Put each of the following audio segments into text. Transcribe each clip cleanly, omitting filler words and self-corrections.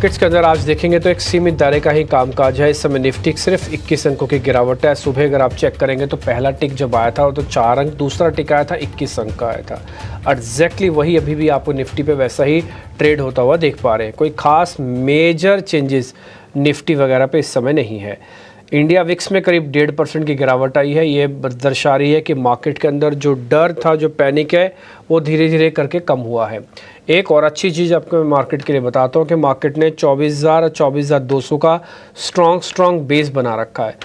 Markets के अंदर आज देखेंगे तो एक सीमित दायरे का ही कामकाज है। इस समय निफ्टी सिर्फ 21 अंकों की गिरावट है। सुबह अगर आप चेक करेंगे तो पहला टिक जब आया था तो 4 अंक, दूसरा टिक आया था 21 अंक का आया था। एग्जैक्टली वही अभी भी आपको निफ्टी पे वैसा ही ट्रेड होता हुआ देख पा रहे हैं। कोई खास मेजर चेंजेस निफ्टी वगैरह पे इस समय नहीं है। इंडिया विक्स में करीब 1.5% की गिरावट आई है। ये दर्शा रही है कि मार्केट के अंदर जो डर था, जो पैनिक है, वो धीरे धीरे करके कम हुआ है। एक और अच्छी चीज़ आपको मैं मार्केट के लिए बताता हूँ कि मार्केट ने 24,000 और 24,200 का स्ट्रॉन्ग बेस बना रखा है।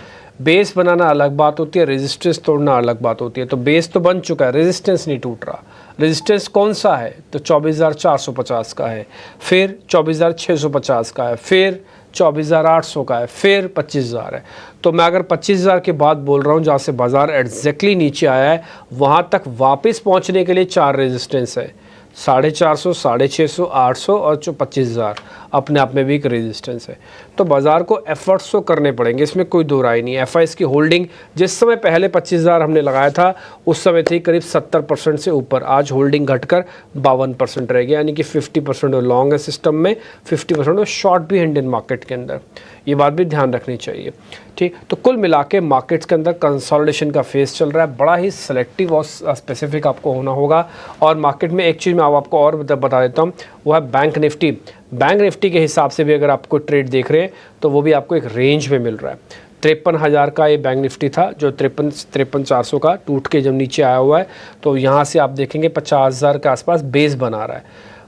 बेस बनाना अलग बात होती है, रेजिस्टेंस तोड़ना अलग बात होती है। तो बेस तो बन चुका है, रेजिस्टेंस नहीं टूट रहा। रेजिस्टेंस कौन सा है? तो 24,450 का है, फिर 24,650 का है, फिर 24,800 का है, फिर 25,000 है। तो मैं अगर 25,000 की बात बोल रहा हूँ, जहाँ से बाजार एग्जैक्टली नीचे आया है, वहाँ तक वापस पहुँचने के लिए 4 रेजिस्टेंस है, 450, 650, 800 और जो 25,000 अपने आप में भी एक रेजिस्टेंस है। तो बाज़ार को एफर्ट्स तो करने पड़ेंगे, इसमें कोई दो राय नहीं है। एफआईएस की होल्डिंग जिस समय पहले 25,000 हमने लगाया था उस समय थी करीब 70% से ऊपर। आज होल्डिंग घटकर 52% रह गया, यानी कि 50% लॉन्ग है सिस्टम में, 50% शॉर्ट भी है इंडियन मार्केट के अंदर। ये बात भी ध्यान रखनी चाहिए। ठीक, तो कुल मिला के मार्केट्स के अंदर कंसोलिडेशन का फेस चल रहा है। बड़ा ही सेलेक्टिव और स्पेसिफिक आपको होना होगा। और मार्केट में एक चीज़ मैं आपको और बता देता हूँ, वो है बैंक निफ्टी। बैंक निफ्टी के हिसाब से भी अगर आप कोई ट्रेड देख रहे हैं तो वो भी आपको एक रेंज में मिल रहा है। 53,000 का ये बैंक निफ्टी था, जो 53,400 का टूट के जब नीचे आया हुआ है। तो यहाँ से आप देखेंगे 50,000 के आसपास बेस बना रहा है।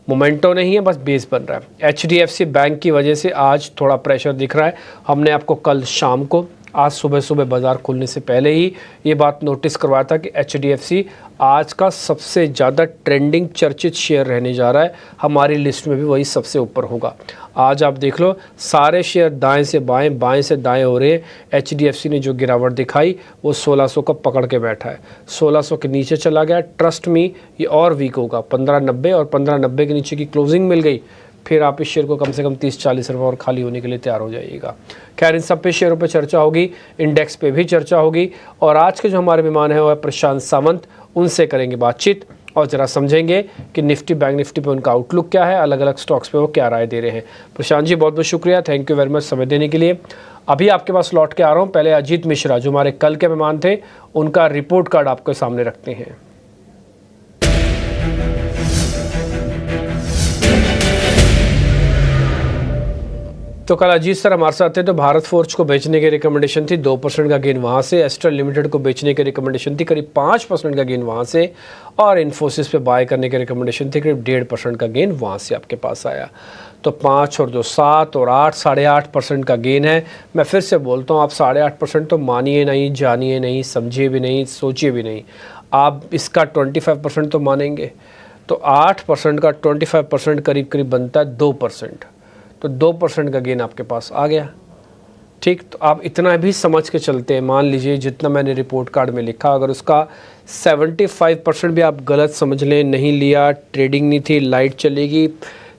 मोमेंटो नहीं है, बस बेस बन रहा है। HDFC बैंक की वजह से आज थोड़ा प्रेशर दिख रहा है। हमने आपको कल शाम को, आज सुबह बाज़ार खुलने से पहले ही ये बात नोटिस करवाया था कि HDFC आज का सबसे ज़्यादा ट्रेंडिंग चर्चित शेयर रहने जा रहा है। हमारी लिस्ट में भी वही सबसे ऊपर होगा। आज आप देख लो, सारे शेयर दाएं से बाएं, बाएं से दाएं हो रहे हैं। HDFC ने जो गिरावट दिखाई वो 1600 का पकड़ के बैठा है, 1600 के नीचे चला गया। ट्रस्ट मी, ये और वीक होगा। 1590 और 1590 के नीचे की क्लोजिंग मिल गई, फिर आप इस शेयर को कम से कम 30-40 रुपये और खाली होने के लिए तैयार हो जाइएगा। खैर, इन सब पे शेयरों पे चर्चा होगी, इंडेक्स पे भी चर्चा होगी। और आज के जो हमारे मेहमान हैं वो है प्रशांत सावंत। उनसे करेंगे बातचीत और ज़रा समझेंगे कि निफ्टी, बैंक निफ्टी पे उनका आउटलुक क्या है, अलग अलग स्टॉक्स पे वो क्या राय दे रहे हैं। प्रशांत जी, बहुत बहुत शुक्रिया, थैंक यू वेरी मच समय देने के लिए। अभी आपके पास लौट के आ रहा हूँ। पहले अजीत मिश्रा, जो हमारे कल के मेहमान थे, उनका रिपोर्ट कार्ड आपके सामने रखते हैं। तो कल अजीत सर हमारे साथ थे। तो भारत फोर्ज को बेचने की रिकमेंडेशन थी, 2% का गेन वहाँ से। एस्ट्रल लिमिटेड को बेचने की रिकमेंडेशन थी, करीब 5% का गेन वहाँ से। और इन्फोसिस पे बाय करने की रिकमेंडेशन थी, करीब 1.5% का गेन वहाँ से आपके पास आया। तो 5 और 2, 7 और 8, 8.5% का गेन है। मैं फिर से बोलता हूँ, आप 8.5% तो मानिए नहीं, जानिए नहीं, समझिए भी नहीं, सोचिए भी नहीं। आप इसका 25% तो मानेंगे। तो 8% का 25% करीब करीब बनता है 2%। तो 2% का गेन आपके पास आ गया। ठीक, तो आप इतना भी समझ के चलते हैं। मान लीजिए जितना मैंने रिपोर्ट कार्ड में लिखा, अगर उसका 75% भी आप गलत समझ लें, नहीं लिया, ट्रेडिंग नहीं थी, लाइट चलेगी,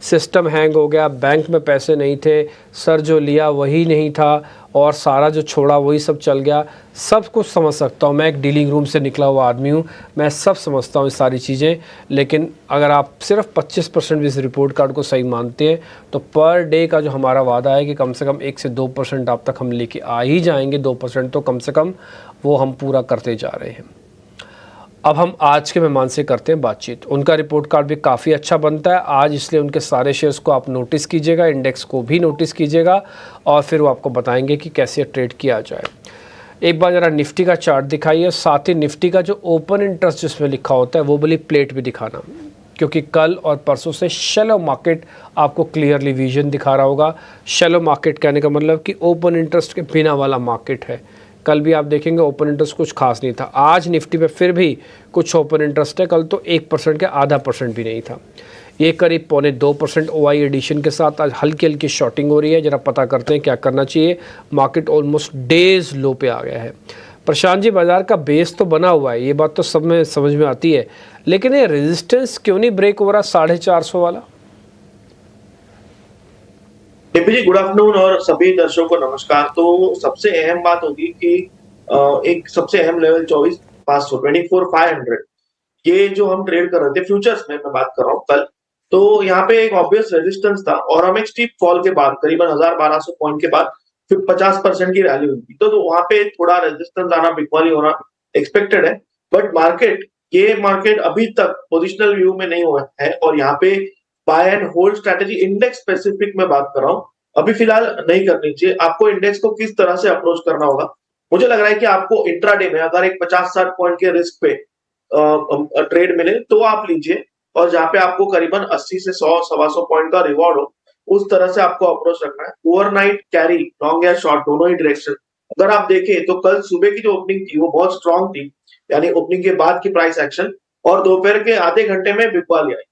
सिस्टम हैंग हो गया, बैंक में पैसे नहीं थे, सर जो लिया वही नहीं था, और सारा जो छोड़ा वही सब चल गया, सब कुछ समझ सकता हूँ। मैं एक डीलिंग रूम से निकला हुआ आदमी हूँ, मैं सब समझता हूँ ये सारी चीज़ें। लेकिन अगर आप सिर्फ 25% भी इस रिपोर्ट कार्ड को सही मानते हैं तो पर डे का जो हमारा वादा है कि कम से कम 1 से 2% आप तक हम लेके आ ही जाएंगे, 2% तो कम से कम, वो हम पूरा करते जा रहे हैं। अब हम आज के मेहमान से करते हैं बातचीत। उनका रिपोर्ट कार्ड भी काफ़ी अच्छा बनता है आज, इसलिए उनके सारे शेयर्स को आप नोटिस कीजिएगा, इंडेक्स को भी नोटिस कीजिएगा, और फिर वो आपको बताएंगे कि कैसे ट्रेड किया जाए। एक बार ज़रा निफ्टी का चार्ट दिखाइए, साथ ही निफ्टी का जो ओपन इंटरेस्ट जिसमें लिखा होता है वो वाली प्लेट भी दिखाना, क्योंकि कल और परसों से शैलो मार्केट आपको क्लियरली विजन दिखा रहा होगा। शैलो मार्केट कहने का मतलब कि ओपन इंटरेस्ट के बिना वाला मार्केट है। कल भी आप देखेंगे ओपन इंटरेस्ट कुछ खास नहीं था। आज निफ्टी पे फिर भी कुछ ओपन इंटरेस्ट है, कल तो 1% के आधा % भी नहीं था। ये करीब 1.25% OI एडिशन के साथ आज हल्की हल्की शॉर्टिंग हो रही है। जरा पता करते हैं क्या करना चाहिए। मार्केट ऑलमोस्ट डेज लो पे आ गया है। प्रशांत जी, बाजार का बेस तो बना हुआ है, ये बात तो सब में समझ में आती है, लेकिन ये रेजिस्टेंस क्यों नहीं ब्रेक हो रहा 450 वाला? डीपी जी, गुड आफ्टरनून और सभी दर्शकों को नमस्कार। तो सबसे अहम बात होगी कि एक सबसे अहम लेवल 24,500 24,500, ये जो हम ट्रेड कर रहे थे फ्यूचर्स में, मैं बात कर रहा हूँ कल, तो यहाँ पे एक ऑब्वियस रेजिस्टेंस था और हम एक स्टीप फॉल के बाद करीबन 1200 पॉइंट के बाद फिर 50% की रैली हुई थी, तो वहां पे थोड़ा रेजिस्टेंस आना, बिकवाली होना एक्सपेक्टेड है। बट मार्केट अभी तक पोजिशनल व्यू में नहीं हुआ है और यहाँ पे buy and hold strategy index specific में बात कर रहा हूँ, अभी फिलहाल नहीं करनी चाहिए। आपको इंडेक्स को किस तरह से अप्रोच करना होगा, मुझे लग रहा है कि आपको इंट्राडे में अगर एक 50-60 पॉइंट के रिस्क पे ट्रेड मिले तो आप लीजिए, और जहां पे आपको करीबन 80 से 100 सवा 100 पॉइंट का रिवॉर्ड हो, उस तरह से आपको अप्रोच रखना है। ओवरनाइट कैरी लॉन्ग या शॉर्ट दोनों ही डायरेक्शन अगर आप देखें तो कल सुबह की जो ओपनिंग थी वो बहुत स्ट्रांग थी, यानी ओपनिंग के बाद की प्राइस एक्शन, और दोपहर के आधे घंटे में बिकवाली आई।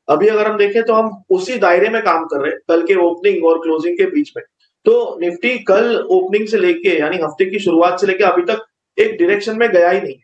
अभी अगर हम देखें तो हम उसी दायरे में काम कर रहे हैं कल के ओपनिंग और क्लोजिंग के बीच में। तो निफ्टी कल ओपनिंग से लेके यानी हफ्ते की शुरुआत से लेके अभी तक एक डायरेक्शन में गया ही नहीं है।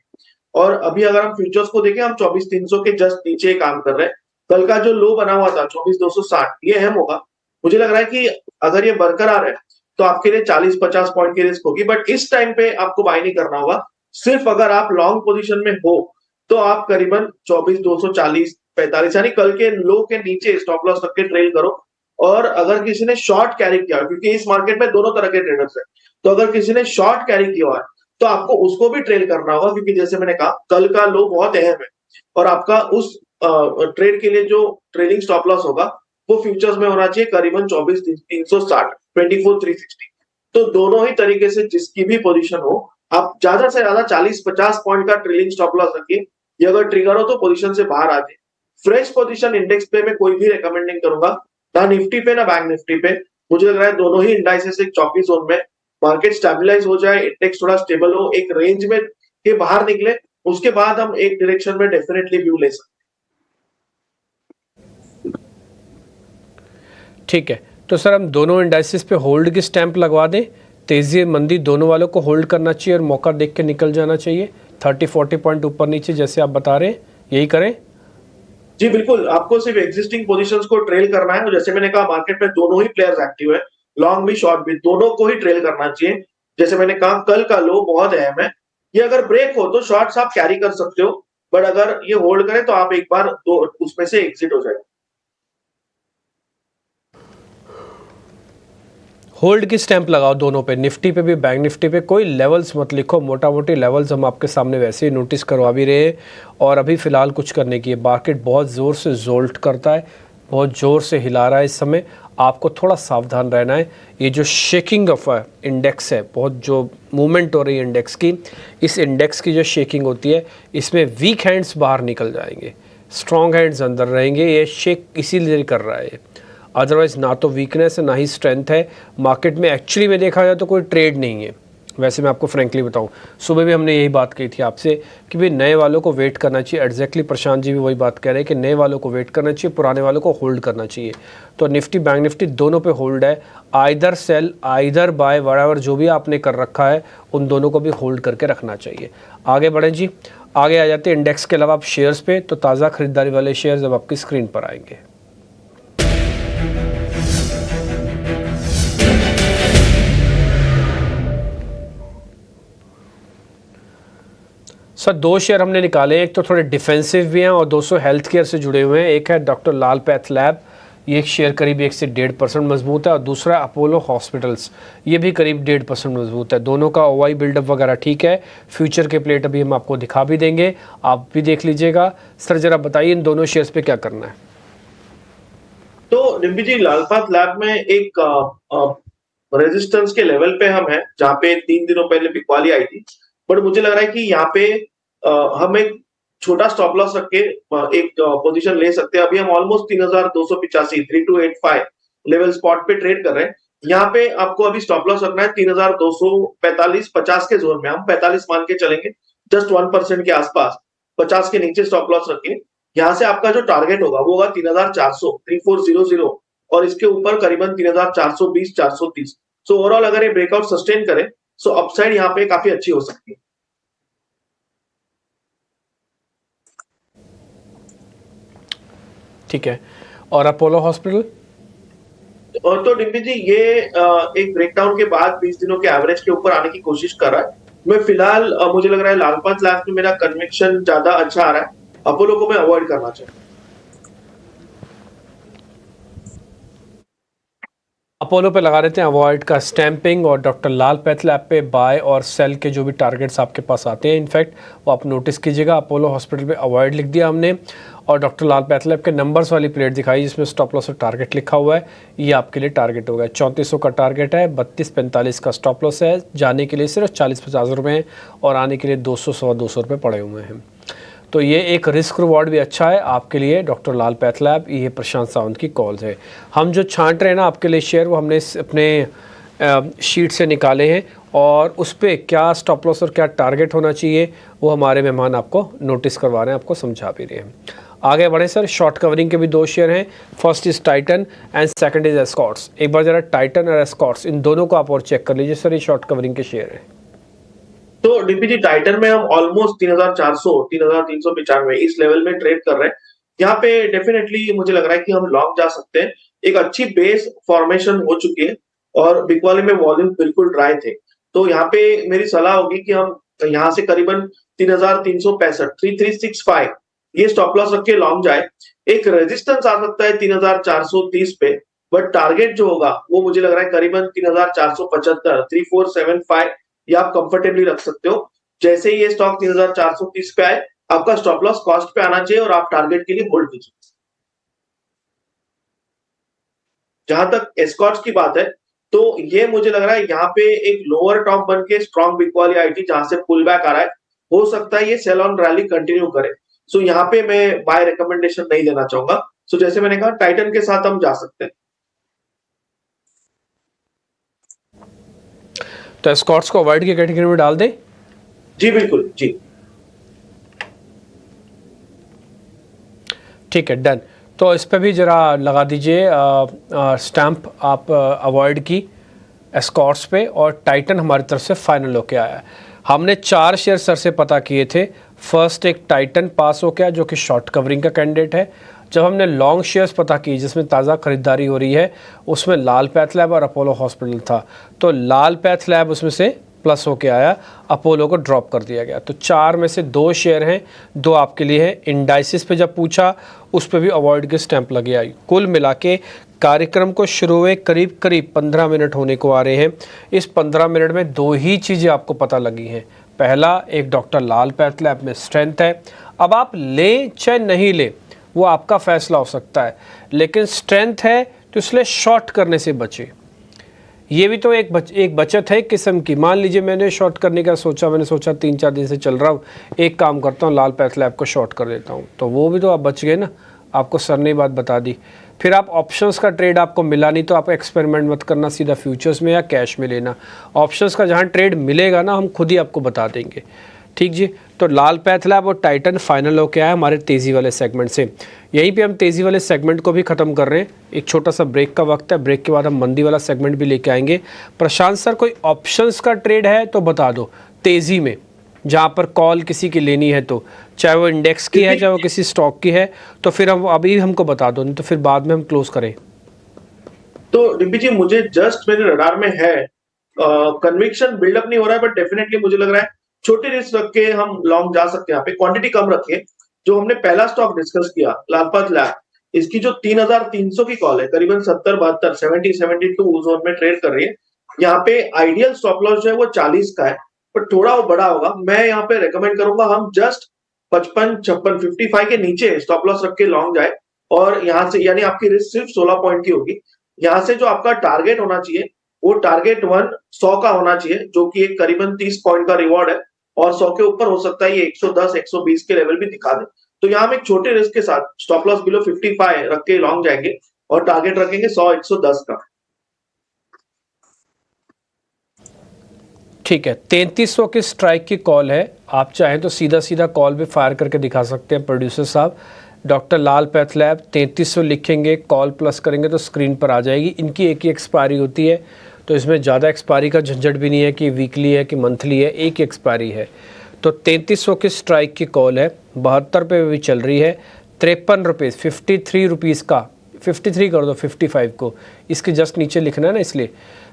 और अभी अगर हम फ्यूचर्स को देखें, हम 24,300 के जस्ट नीचे काम कर रहे हैं। कल का जो लो बना हुआ था 24,260, ये अहम होगा। मुझे लग रहा है कि अगर ये बरकरार है तो आपके लिए 40-50 पॉइंट की रिस्क होगी, बट इस टाइम पे आपको बाय नहीं करना होगा। सिर्फ अगर आप लॉन्ग पोजीशन में हो तो आप करीबन 24,240 45 यानी कल के लो के नीचे स्टॉप लॉस रख के ट्रेल करो। और अगर किसी ने शॉर्ट कैरी किया, क्योंकि इस मार्केट में दोनों तरह के ट्रेडर्स हैं, तो अगर किसी ने शॉर्ट कैरी किया हुआ है तो आपको उसको भी ट्रेल करना होगा, क्योंकि जैसे मैंने कहा कल का लो बहुत अहम है और आपका उस ट्रेड के लिए जो ट्रेलिंग स्टॉप लॉस होगा वो फ्यूचर्स में होना चाहिए करीबन 24,360 24,360। तो दोनों ही तरीके से जिसकी भी पोजीशन हो, आप ज्यादा से ज्यादा 40-50 पॉइंट का ट्रेलिंग स्टॉप लॉस रखिए। ये अगर ट्रिगर हो तो पोजीशन से बाहर आ जाए। फ्रेश पोजीशन इंडेक्स पे मैं कोई भी रेकमेंड नहीं करूंगा, ना निफ्टी पे ना बैंक निफ्टी पे। मुझे लग रहा है दोनों ही इंडाइसेस एक चौकी जोन में, मार्केट स्टेबलाइज हो जाए, इंडेक्स थोड़ा स्टेबल हो, एक रेंज में के बाहर निकले, उसके बाद हम एक डायरेक्शन में डेफिनेटली व्यू ले सकते हैं। ठीक है, तो सर हम दोनों इंडाइसिस पे होल्ड की स्टैंप लगवा दें, तेजी मंदी दोनों वालों को होल्ड करना चाहिए और मौका देख के निकल जाना चाहिए 30-40 पॉइंट ऊपर नीचे जैसे आप बता रहे हैं, यही करें? जी बिल्कुल, आपको सिर्फ एग्जिस्टिंग पोजीशंस को ट्रेल करना है, और जैसे मैंने कहा मार्केट में दोनों ही प्लेयर्स एक्टिव है, लॉन्ग भी शॉर्ट भी, दोनों को ही ट्रेल करना चाहिए। जैसे मैंने कहा कल का लो बहुत अहम है, ये अगर ब्रेक हो तो शॉर्ट्स आप कैरी कर सकते हो, बट अगर ये होल्ड करें तो आप एक बार दो उसमें से एग्जिट हो जाएगा। होल्ड की स्टैंप लगाओ दोनों पे, निफ्टी पे भी बैंक निफ्टी पे। कोई लेवल्स मत लिखो, मोटा मोटी लेवल्स हम आपके सामने वैसे ही नोटिस करवा भी रहे हैं। और अभी फ़िलहाल कुछ करने की है, मार्केट बहुत ज़ोर से जोल्ट करता है, बहुत ज़ोर से हिला रहा है इस समय, आपको थोड़ा सावधान रहना है। ये जो शेकिंग ऑफ इंडेक्स है, बहुत जो मूवमेंट हो रही है इंडेक्स की, इस इंडेक्स की जो शेकिंग होती है इसमें वीक हैंड्स बाहर निकल जाएंगे, स्ट्रॉन्ग हैंड्स अंदर रहेंगे। ये शेक इसीलिए कर रहा है, अदरवाइज़ ना तो वीकनेस है ना ही स्ट्रेंथ है। मार्केट में एक्चुअली में देखा जाए तो कोई ट्रेड नहीं है। वैसे मैं आपको फ्रेंकली बताऊं, सुबह भी हमने यही बात कही थी आपसे कि भाई नए वालों को वेट करना चाहिए। एग्जैक्टली प्रशांत जी भी वही बात कह रहे हैं कि नए वालों को वेट करना चाहिए, पुराने वालों को होल्ड करना चाहिए। तो निफ्टी बैंक निफ्टी दोनों पे होल्ड है, आइदर सेल आइदर बाय, वरावर जो भी आपने कर रखा है उन दोनों को भी होल्ड करके रखना चाहिए। आगे बढ़ें जी, आगे आ जाते हैं इंडेक्स के अलावा आप शेयर्स पे। तो ताज़ा खरीदारी वाले शेयर्स अब आपकी स्क्रीन पर आएंगे। सर दो शेयर हमने निकाले, एक तो थोड़े डिफेंसिव भी हैं और 200 हेल्थ केयर से जुड़े हुए हैं। एक है डॉक्टर लाल पैथ लैब, ये एक शेयर करीब 1 से 1.5% मजबूत है, और दूसरा अपोलो हॉस्पिटल्स, ये भी करीब 1.5% मजबूत है। दोनों का ओवाई बिल्डअप वगैरह ठीक है। फ्यूचर के प्लेट अभी हम आपको दिखा भी देंगे, आप भी देख लीजिएगा। सर जरा बताइए इन दोनों शेयर्स पे क्या करना है? तो निम्बी जी, लालपात लैब में एक रेजिस्टेंस के लेवल पे हम हैं, जहाँ पे 3 दिनों पहले बिकवाली आई थी, बट मुझे लग रहा है कि यहाँ पे हम एक छोटा स्टॉप लॉस रख के एक पोजीशन ले सकते हैं। अभी हम ऑलमोस्ट 3,285 3285 लेवल स्पॉट पे ट्रेड कर रहे हैं। यहाँ पे आपको अभी स्टॉप लॉस रखना है 3,245-50 के जोन में, हम 45 मान के चलेंगे, जस्ट 1% के आसपास। 50 के नीचे स्टॉप लॉस रखिए। यहाँ से आपका जो टारगेट होगा वो होगा 3,400 3400, और इसके ऊपर करीबन 3,420 430। सो ओवरऑल अगर ये ब्रेकआउट सस्टेन करे सो अपसाइड यहाँ पे काफी अच्छी हो सकती है। ठीक है, और अपोलो हॉस्पिटल? और तो डिम्पी जी, ये एक ब्रेकडाउन के बाद 20 दिनों के एवरेज के ऊपर आने की कोशिश कर रहा है। मैं फिलहाल मुझे लग रहा है लालपात लैब में मेरा कन्विक्शन ज्यादा अच्छा आ रहा है, अपोलो को मैं अवॉइड करना चाहूँ। अपोलो पे लगा देते हैं अवॉइड का स्टैंपिंग, और डॉक्टर लाल पैथलैब पे बाय और सेल के जो भी टारगेट्स आपके पास आते हैं इनफैक्ट वो आप नोटिस कीजिएगा। अपोलो हॉस्पिटल पे अवॉइड लिख दिया हमने, और डॉक्टर लाल पैथलैब के नंबर्स वाली प्लेट दिखाई जिसमें स्टॉप लॉस और टारगेट लिखा हुआ है। ये आपके लिए टारगेट होगा। 3400 का टारगेट है, 3245 का स्टॉप लॉस है। जाने के लिए सिर्फ 40-50 रुपये हैं और आने के लिए 200-225 रुपये पड़े हुए हैं। तो ये एक रिस्क रिवॉर्ड भी अच्छा है आपके लिए। डॉक्टर लाल पैथलैब, ये प्रशांत सावंत की कॉल्स है। हम जो छांट रहे हैं ना आपके लिए शेयर, वो हमने अपने शीट से निकाले हैं, और उस पर क्या स्टॉप लॉस और क्या टारगेट होना चाहिए वो हमारे मेहमान आपको नोटिस करवा रहे हैं, आपको समझा भी रहे हैं। आगे बढ़े सर। शॉर्ट कवरिंग के भी 2 शेयर हैं। First is Titan and second is Escorts. एक बार जरा टाइटन और एस्कॉर्ट्स इन दोनों को आप और चेक कर लीजिए सर, ये शॉर्ट कवरिंग के शेयर हैं। तो डीपीजी टाइटन में हम ऑलमोस्ट 3400 3395 इस लेवल में ट्रेड कर रहे हैं। यहाँ पे डेफिनेटली मुझे लग रहा है कि हम लॉन्ग जा सकते हैं। एक अच्छी बेस फॉर्मेशन हो चुकी है और बिग वाले में वॉल्यूम बिल्कुल ड्राई थे। तो यहाँ पे मेरी सलाह होगी कि हम यहाँ से करीबन 3365 3365 ये स्टॉप लॉस रख के लॉन्ग जाए। एक रेजिस्टेंस आ सकता है 3430 पे, बट टारगेट जो होगा वो मुझे लग रहा है करीबन 3475 3475 ये आप कंफर्टेबली रख सकते हो। जैसे ही ये स्टॉक 3430 पे आए, आपका स्टॉप लॉस कॉस्ट पे आना चाहिए और आप टारगेट के लिए होल्ड कीजिए। जहां तक एस्कॉर्ट्स की बात है, तो ये मुझे लग रहा है यहाँ पे एक लोअर टॉप बन के स्ट्रॉन्ग बिग वाली आईटी जहां से पुल बैक आ रहा है, हो सकता है ये सेल ऑन रैली कंटिन्यू करे। सो यहाँ पे मैं बाय रिकमेंडेशन नहीं देना चाहूंगा। सो जैसे मैंने कहा टाइटन के साथ हम जा सकते हैं। तो एस्कॉर्ट्स को अवॉइड की कैटेगरी में डाल दें? जी बिल्कुल जी। ठीक है, डन। तो इस पे भी ज़रा लगा दीजिए स्टैंप आप अवॉइड की एस्कॉर्ट्स पे, और टाइटन हमारी तरफ से फाइनल होके आया है। हमने 4 शेयर सर से पता किए थे। फर्स्ट एक टाइटन पास हो गया जो कि शॉर्ट कवरिंग का कैंडिडेट है। जब हमने लॉन्ग शेयर्स पता की जिसमें ताज़ा खरीदारी हो रही है, उसमें लाल पैथलैब और अपोलो हॉस्पिटल था। तो लाल पैथलैब उसमें से प्लस होके आया, अपोलो को ड्रॉप कर दिया गया। तो 4 में से 2 शेयर हैं, 2 आपके लिए हैं। इंडाइसिस पे जब पूछा उस पर भी अवॉइड के स्टैंप लगे आई। कुल मिला के कार्यक्रम को शुरू हुए करीब 15 मिनट होने को आ रहे हैं। इस 15 मिनट में 2 ही चीज़ें आपको पता लगी हैं। पहला, एक डॉक्टर लाल पैथलैब में स्ट्रेंथ है। अब आप लें चाहे नहीं लें वो आपका फैसला हो सकता है, लेकिन स्ट्रेंथ है तो इसलिए शॉर्ट करने से बचे। ये भी तो एक बचत है एक किस्म की। मान लीजिए मैंने शॉर्ट करने का सोचा, मैंने सोचा 3-4 दिन से चल रहा हूँ, एक काम करता हूँ लाल पैथलैब को शॉर्ट कर देता हूँ, तो वो भी तो आप बच गए ना। आपको सर ने बात बता दी। फिर आप ऑप्शंस का ट्रेड आपको मिला नहीं तो आप एक्सपेरिमेंट मत करना, सीधा फ्यूचर्स में या कैश में लेना। ऑप्शंस का जहाँ ट्रेड मिलेगा ना, हम खुद ही आपको बता देंगे। ठीक जी। तो लाल पैथलैब और टाइटन फाइनल होके आया हमारे तेज़ी वाले सेगमेंट से। यहीं पे हम तेज़ी वाले सेगमेंट को भी ख़त्म कर रहे हैं। एक छोटा सा ब्रेक का वक्त है, ब्रेक के बाद हम मंदी वाला सेगमेंट भी लेके आएंगे। प्रशांत सर, कोई ऑप्शंस का ट्रेड है तो बता दो तेज़ी में, जहाँ पर कॉल किसी की लेनी है, तो चाहे वो इंडेक्स की है चाहे वो किसी स्टॉक की है, तो फिर हम अभी हमको बता दो, नहीं तो फिर बाद में हम क्लोज करें। तो डिम्पी जी, मुझे जस्ट मेरे रडार में है, कन्विक्शन बिल्डअप नहीं हो रहा है, बट डेफिनेटली मुझे लग रहा है छोटे रिस्क रख के हम लॉन्ग जा सकते हैं। यहाँ पे क्वांटिटी कम रखिए। जो हमने पहला स्टॉक डिस्कस किया लाल पैथलैब, इसकी जो 3300 की कॉल है, करीबन 70-72 70-72 जोन में ट्रेड कर रही है। यहाँ पे आइडियल स्टॉप लॉस जो है वो 40 का है, पर थोड़ा वो बड़ा होगा। मैं यहाँ पे रेकमेंड करूंगा हम जस्ट 55-56 55 के नीचे स्टॉप लॉस रख के लॉन्ग जाए, और यहाँ से यानी आपकी रिस्क सिर्फ 16 पॉइंट की होगी। यहाँ से जो आपका टारगेट होना चाहिए वो टारगेट 100 का होना चाहिए, जो कि एक करीबन 30 पॉइंट का रिवॉर्ड है, और 100 के ऊपर हो सकता है ये 110-120 के लेवल भी दिखा दे। तो यहाँ हम एक छोटे रिस्क के साथ स्टॉप लॉस बिलो 55 रख के लॉन्ग जाएंगे और टारगेट रखेंगे 100-110 का। ठीक है, 3300 की स्ट्राइक की कॉल है। आप चाहें तो सीधा सीधा कॉल भी फायर करके दिखा सकते हैं प्रोड्यूसर साहब। डॉक्टर लाल पैथलैब 3300 लिखेंगे, कॉल प्लस करेंगे तो स्क्रीन पर आ जाएगी। इनकी एक ही एक्सपायरी होती है, तो इसमें ज़्यादा एक्सपायरी का झंझट भी नहीं है कि वीकली है कि मंथली है, एक ही एक्सपायरी है। तो 3300 की स्ट्राइक की कॉल है, 72 रुपये भी चल रही है। 53 रुपीज़ 53 रुपीज़ का 53 कर दो 55 को, इसके जस्ट नीचे लिखना है ना, इसलिए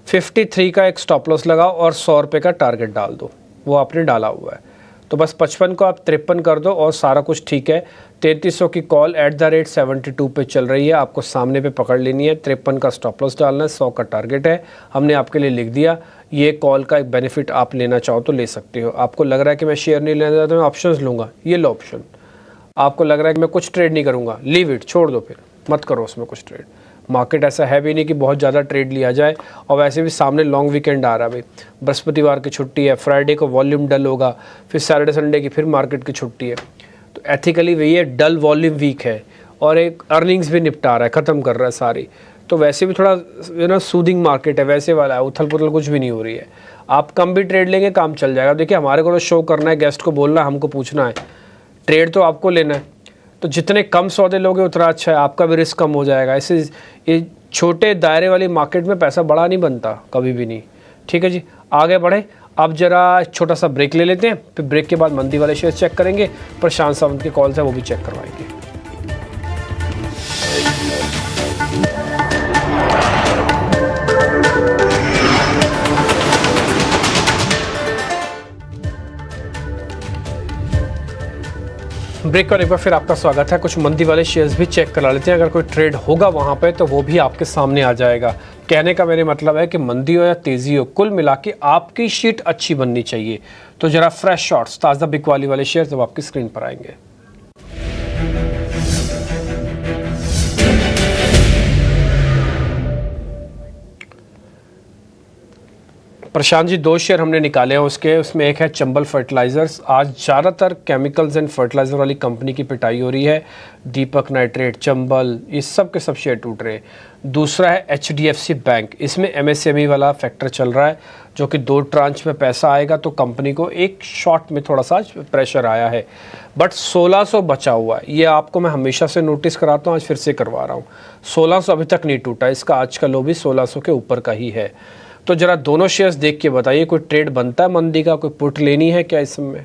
53 का एक स्टॉप लॉस लगाओ और 100 रुपये का टारगेट डाल दो। वो आपने डाला हुआ है। तो बस 55 को आप 53 कर दो और सारा कुछ ठीक है। 3300 की कॉल @72 पे चल रही है, आपको सामने पे पकड़ लेनी है। 53 का स्टॉप लॉस डालना है, 100 का टारगेट है, हमने आपके लिए लिख दिया। ये कॉल का एक बेनिफिट आप लेना चाहो तो ले सकते हो। आपको लग रहा है कि मैं शेयर नहीं लेना चाहता, मैं ऑप्शंस लूँगा, ये लो ऑप्शन। आपको लग रहा है कि मैं कुछ ट्रेड नहीं करूँगा, लीव इट, छोड़ दो, फिर मत करो उसमें कुछ ट्रेड। मार्केट ऐसा है भी नहीं कि बहुत ज़्यादा ट्रेड लिया जाए, और वैसे भी सामने लॉन्ग वीकेंड आ रहा है भाई। बृहस्पतिवार की छुट्टी है, फ्राइडे को वॉल्यूम डल होगा, फिर सैटरडे संडे की फिर मार्केट की छुट्टी है। तो एथिकली वही है, डल वॉल्यूम वीक है और एक अर्निंग्स भी निपटा रहा है, ख़त्म कर रहा है सारी। तो वैसे भी थोड़ा सूदिंग मार्केट है, वैसे वाला है, उथल पुथल कुछ भी नहीं हो रही है। आप कम भी ट्रेड लेंगे काम चल जाएगा। देखिए हमारे को तो शो करना है, गेस्ट को बोलना है, हमको पूछना है, ट्रेड तो आपको लेना है। तो जितने कम सौदे लोगे उतना अच्छा है, आपका भी रिस्क कम हो जाएगा। ऐसे ये छोटे दायरे वाली मार्केट में पैसा बड़ा नहीं बनता, कभी भी नहीं। ठीक है जी, आगे बढ़े। अब जरा छोटा सा ब्रेक ले लेते हैं, फिर ब्रेक के बाद मंदी वाले शेयर चेक करेंगे। प्रशांत सावंत के कॉल्स है वो भी चेक करवाएंगे। ब्रेक पर एक बार फिर आपका स्वागत है। कुछ मंदी वाले शेयर्स भी चेक करा लेते हैं, अगर कोई ट्रेड होगा वहाँ पे तो वो भी आपके सामने आ जाएगा। कहने का मेरे मतलब है कि मंदी हो या तेज़ी हो, कुल मिला के आपकी शीट अच्छी बननी चाहिए। तो जरा फ्रेश शॉट्स, ताज़ा बिकवाली वाले शेयर्स अब आपकी स्क्रीन पर आएंगे। प्रशांत जी, 2 शेयर हमने निकाले हैं उसमें एक है चंबल फर्टिलाइजर्स। आज ज़्यादातर केमिकल्स एंड फर्टिलाइजर वाली कंपनी की पिटाई हो रही है। दीपक नाइट्रेट, चंबल, ये सब के सब शेयर टूट रहे हैं। दूसरा है HDFC बैंक, इसमें MSME वाला फैक्टर चल रहा है, जो कि 2 ट्रांच में पैसा आएगा तो कंपनी को एक शॉर्ट में थोड़ा सा प्रेशर आया है। बट 1600 बचा हुआ है, ये आपको मैं हमेशा से नोटिस कराता हूँ, आज फिर से करवा रहा हूँ। 1600 अभी तक नहीं टूटा, इसका आज का लो भी 1600 के ऊपर का ही है। तो जरा दोनों शेयर्स देख के बताइए, कोई ट्रेड बनता है मंदी का, कोई पुट लेनी है क्या इस समय?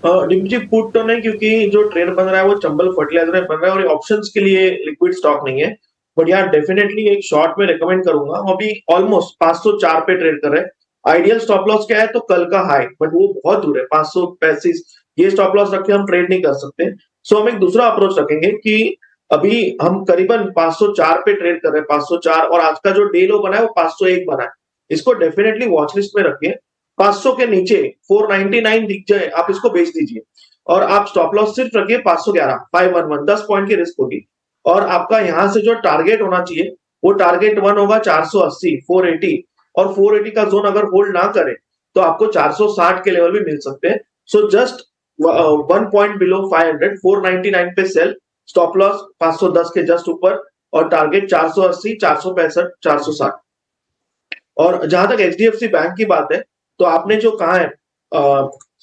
जी पुट तो नहीं, क्योंकि जो ट्रेड बन रहा है वो चंबल फर्टिलाइजर बन रहा है और ऑप्शंस के लिए लिक्विड स्टॉक नहीं है। बट यहाँ डेफिनेटली एक शॉर्ट में रिकमेंड करूंगा। वो अभी ऑलमोस्ट 504 पे ट्रेड कर रहे हैं। आइडियल स्टॉप लॉस क्या है, तो कल का हाई, बट वो बहुत दूर है, 535। ये स्टॉप लॉस रख के हम ट्रेड नहीं कर सकते। सो हम एक दूसरा अप्रोच रखेंगे कि अभी हम करीबन 504 पे ट्रेड कर रहे हैं, 504, और आज का जो डे लो बना है वो 501 बना है। इसको डेफिनेटली वॉच लिस्ट में रखिए। 500 के नीचे 499 दिख जाए, आप इसको बेच दीजिए। और आप स्टॉप लॉस सिर्फ रखिए 511, 511, 10 पॉइंट की रिस्क होगी। और आपका यहां से जो टारगेट होना चाहिए वो टारगेट 1 होगा 480, 480, और 480 का जोन अगर होल्ड ना करे तो आपको 460 के लेवल भी मिल सकते हैं। सो जस्ट 1 पॉइंट बिलो 500, 499 पे सेल, स्टॉप लॉस 510 के जस्ट ऊपर, और टारगेट 480, 465, 460। और जहां तक HDFC बैंक की बात है, तो आपने जो कहा है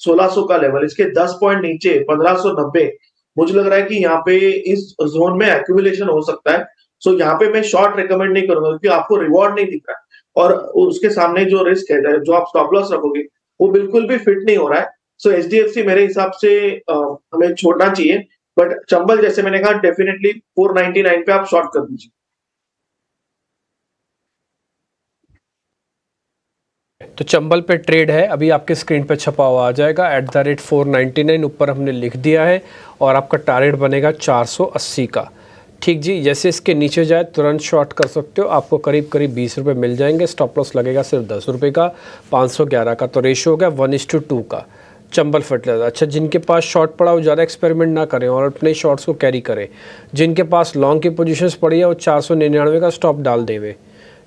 1600 का लेवल, इसके 10 पॉइंट नीचे 1590, मुझे लग रहा है कि यहाँ पे इस जोन में एक्यूमुलेशन हो सकता है। सो यहाँ पे मैं शॉर्ट रिकमेंड नहीं करूंगा, क्योंकि आपको रिवॉर्ड नहीं दिख रहा है और उसके सामने जो रिस्क है, जो आप स्टॉप लॉस रखोगे, वो बिल्कुल भी फिट नहीं हो रहा है। सो HDFC मेरे हिसाब से हमें छोड़ना चाहिए। बट चंबल, जैसे मैंने कहा, डेफिनेटली 499 पे आप शॉर्ट कर दीजिए। तो चंबल पे ट्रेड है, अभी आपके स्क्रीन पे छपा हुआ आ जाएगा, @499 ऊपर हमने लिख दिया है, और आपका टारगेट बनेगा 480 का। ठीक जी, जैसे इसके नीचे जाए तुरंत शॉर्ट कर सकते हो, आपको करीब करीब 20 रुपये मिल जाएंगे। स्टॉप लॉस लगेगा सिर्फ 10 रुपये का, 511 का, तो रेशो हो गया 1:2 का। चंबल फर्टिलाइजर, अच्छा, जिनके पास शॉर्ट पड़ा वो ज़्यादा एक्सपेरिमेंट ना करें और अपने शॉर्ट्स को कैरी करें। जिनके पास लॉन्ग की पोजीशंस पड़ी है वो 499 का स्टॉप डाल देवे।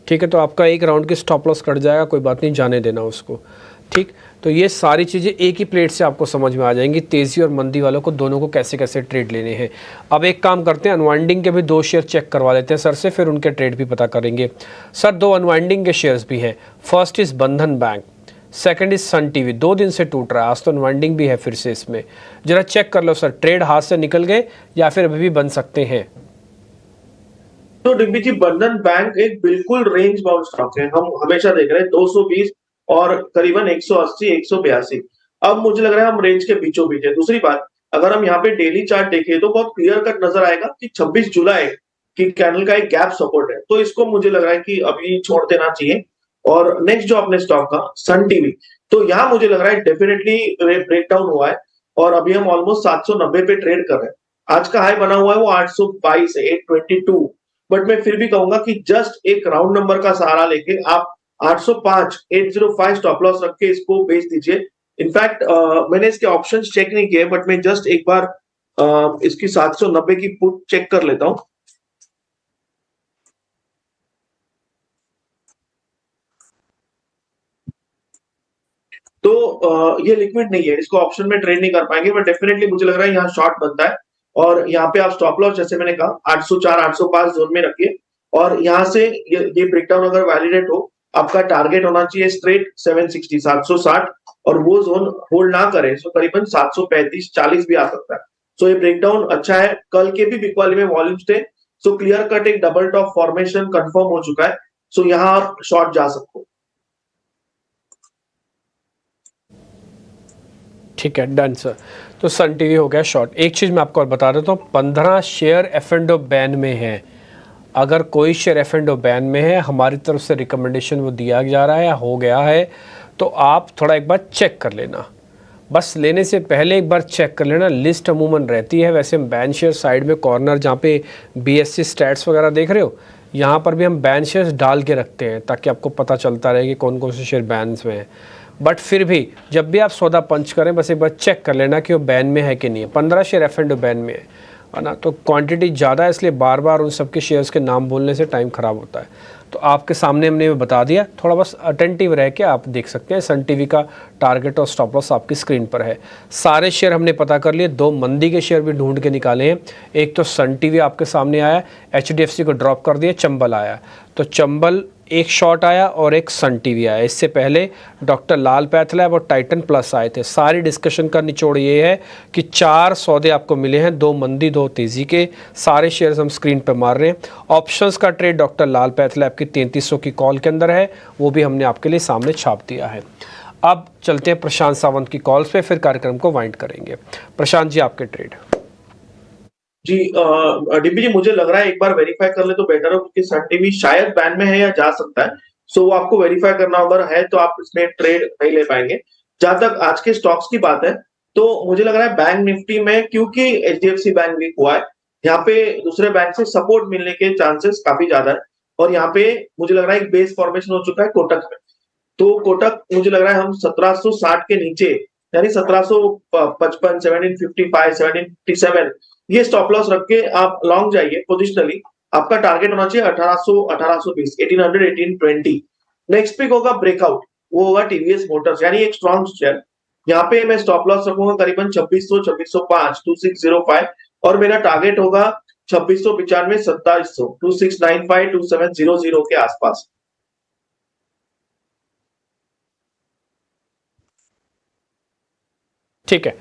ठीक है, तो आपका एक राउंड की स्टॉप लॉस कट जाएगा, कोई बात नहीं, जाने देना उसको। ठीक, तो ये सारी चीज़ें एक ही प्लेट से आपको समझ में आ जाएंगी, तेज़ी और मंदी वालों को दोनों को कैसे कैसे ट्रेड लेने हैं। अब एक काम करते हैं, अनवाइंडिंग के भी 2 शेयर चेक करवा लेते हैं सर से, फिर उनके ट्रेड भी पता करेंगे। सर, 2 अनवाइंडिंग के शेयर्स भी हैं। First is Bandhan Bank, second is Sun TV. 2 दिन से टूट रहा है, आज तो अनवाइंडिंग भी है फिर से इसमें। जरा चेक कर लो सर, ट्रेड हाथ से निकल गए या फिर अभी भी बन सकते हैं? तो डिम्पी जी, बंधन बैंक एक बिल्कुल रेंज बाउंड स्टॉक है। हम हमेशा देख रहे हैं 220 और करीबन 180, 182। अब मुझे लग रहा है हम रेंज के बीचों बीच है। दूसरी बात, अगर हम यहाँ पे डेली चार्ट देखें तो बहुत क्लियर कट नजर आएगा कि 26 जुलाई की कैंडल का एक गैप सपोर्ट है। तो इसको मुझे लग रहा है कि अभी छोड़ देना चाहिए। और नेक्स्ट जो अपने स्टॉक का सन टीवी, तो यहाँ मुझे लग रहा है डेफिनेटली ब्रेक डाउन हुआ है और अभी हम ऑलमोस्ट 790 पे ट्रेड कर रहे हैं। आज का हाई बना हुआ है वो 822 है, 822, बट मैं फिर भी कहूंगा कि जस्ट एक राउंड नंबर का सहारा लेके आप 805 805 स्टॉप लॉस रख के इसको बेच दीजिए। इनफैक्ट मैंने इसके ऑप्शंस चेक नहीं किए, बट मैं जस्ट एक बार इसकी 790 की पुट चेक कर लेता हूं। तो ये लिक्विड नहीं है, इसको ऑप्शन में ट्रेड नहीं कर पाएंगे, बट डेफिनेटली मुझे लग रहा है यहाँ शॉर्ट बनता है और यहाँ पे आप स्टॉप लॉस जैसे मैंने कहा 804 805 जोन में रखिए और यहाँ से ये ब्रेकडाउन अगर वैलिडेट हो, आपका टारगेट होना चाहिए स्ट्रेट 760 760 और वो जोन होल्ड ना करे तो करीबन 735 40 भी आ सकता है। सो ये ब्रेकडाउन अच्छा है। कल के भी बिग वाली में वॉल्यूम्स थे, सो क्लियर कट एक डबल टॉप फॉर्मेशन कंफर्म हो चुका है, सो यहाँ आप शॉर्ट जा सकते हो। ठीक है, डन सर। तो सन टीवी हो गया शॉर्ट। एक चीज़ मैं आपको और बता देता हूँ, 15 शेयर एफ&ओ बैन में है। अगर कोई शेयर एफ&ओ बैन में है, हमारी तरफ से रिकमेंडेशन वो दिया जा रहा है या हो गया है, तो आप थोड़ा एक बार चेक कर लेना। बस लेने से पहले एक बार चेक कर लेना। लिस्ट अमूमन रहती है, वैसे हम बैन शेयर साइड में कॉर्नर जहाँ पे BSE स्टैट्स वगैरह देख रहे हो, यहाँ पर भी हम बैन शेयर्स डाल के रखते हैं ताकि आपको पता चलता रहे कि कौन कौन से शेयर बैन में हैं। बट फिर भी जब भी आप सौदा पंच करें, बस एक बार चेक कर लेना कि वो बैन में है कि नहीं है। 15 शेयर एफ&ओ बैन में है ना, तो क्वांटिटी ज़्यादा है, इसलिए बार बार उन सबके शेयर्स के नाम बोलने से टाइम ख़राब होता है। तो आपके सामने हमने बता दिया, थोड़ा बस अटेंटिव रह के आप देख सकते हैं। सन टीवी का टारगेट और स्टॉप लॉस आपकी स्क्रीन पर है। सारे शेयर हमने पता कर लिए, 2 मंदी के शेयर भी ढूंढ के निकाले हैं। एक तो सन टीवी आपके सामने आया, HDFC को ड्रॉप कर दिया, चंबल आया, तो चंबल एक शॉर्ट आया और एक सन टीवी आया। इससे पहले डॉक्टर लाल पैथलैब और टाइटन प्लस आए थे। सारी डिस्कशन का निचोड़ ये है कि 4 सौदे आपको मिले हैं, 2 मंदी 2 तेज़ी के। सारे शेयर्स हम स्क्रीन पर मार रहे हैं। ऑप्शंस का ट्रेड डॉक्टर लाल पैथलैब की 3300 की कॉल के अंदर है, वो भी हमने आपके लिए सामने छाप दिया है। अब चलते हैं प्रशांत सावंत की कॉल्स पे, फिर कार्यक्रम को वाइंड करेंगे। प्रशांत जी, आपके ट्रेड। जी डीपी जी, मुझे लग रहा है एक बार वेरीफाई कर ले तो बेटर हो, क्योंकि सन टीवी शायद बैन में है या जा सकता है, सो वो आपको वेरीफाई करना होगा। है तो आप इसमें ट्रेड नहीं ले पाएंगे। जहां तक आज के स्टॉक्स की बात है, तो मुझे लग रहा है बैंक निफ्टी में, क्योंकि HDFC बैंक वीक हुआ है, यहाँ पे दूसरे बैंक से सपोर्ट मिलने के चांसेस काफी ज्यादा है और यहाँ पे मुझे लग रहा है एक बेस फॉर्मेशन हो चुका है कोटक में। तो कोटक मुझे लग रहा है हम 1760 के नीचे, यानी 1755 1755 1757 ये स्टॉप लॉस रख के आप लॉन्ग जाइए पोजिशनली। आपका टारगेट होना चाहिए 1800 1820 1800 1820। नेक्स्ट पिक होगा ब्रेकआउट, वो होगा TVS मोटर्स, यानी एक स्ट्रॉन्ग शेयर। यहाँ पे मैं स्टॉप लॉस रखूंगा करीबन 2600 2605 2605 और मेरा टारगेट होगा 2695 2700 2695 2700 के आसपास। ठीक है,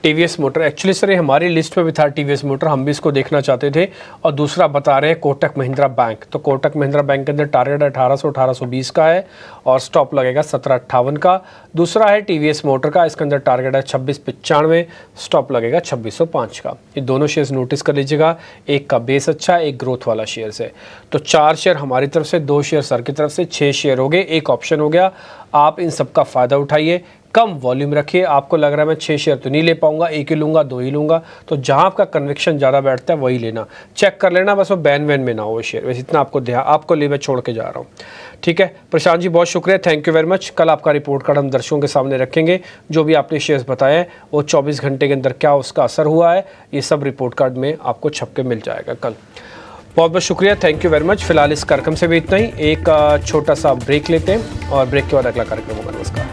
TVS मोटर एक्चुअली सर ये हमारी लिस्ट में भी था, TVS मोटर हम भी इसको देखना चाहते थे। और दूसरा बता रहे हैं कोटक महिंद्रा बैंक, तो कोटक महिंद्रा बैंक के अंदर टारगेट 1800 1820 का है और स्टॉप लगेगा 1758 का। दूसरा है TVS मोटर का, इसके अंदर टारगेट है 2695, स्टॉप लगेगा 2605 का। ये दोनों शेयर्स नोटिस कर लीजिएगा, एक का बेस अच्छा है, एक ग्रोथ वाला शेयर है। तो 4 शेयर हमारी तरफ से, 2 शेयर सर की तरफ से, 6 शेयर हो गए, एक ऑप्शन हो गया। आप इन सब का फ़ायदा उठाइए, कम वॉल्यूम रखिए। आपको लग रहा है मैं 6 शेयर तो नहीं ले पाऊंगा, 1 ही लूँगा 2 ही लूँगा, तो जहां आपका कन्विक्शन ज़्यादा बैठता है वही लेना। चेक कर लेना, बस वो बैन वैन में ना हो शेयर, बस इतना आपको ध्यान, आपको लिए मैं छोड़ के जा रहा हूँ। ठीक है प्रशांत जी, बहुत शुक्रिया, थैंक यू वेरी मच। कल आपका रिपोर्ट कार्ड हम दर्शकों के सामने रखेंगे। जो भी आपने शेयर्स बताए हैं वो 24 घंटे के अंदर क्या उसका असर हुआ है, ये सब रिपोर्ट कार्ड में आपको छप के मिल जाएगा कल। बहुत बहुत शुक्रिया, थैंक यू वेरी मच। फिलहाल इस कार्यक्रम से भी इतना ही, एक छोटा सा ब्रेक लेते हैं और ब्रेक के बाद अगला कार्यक्रम होगा। नमस्कार।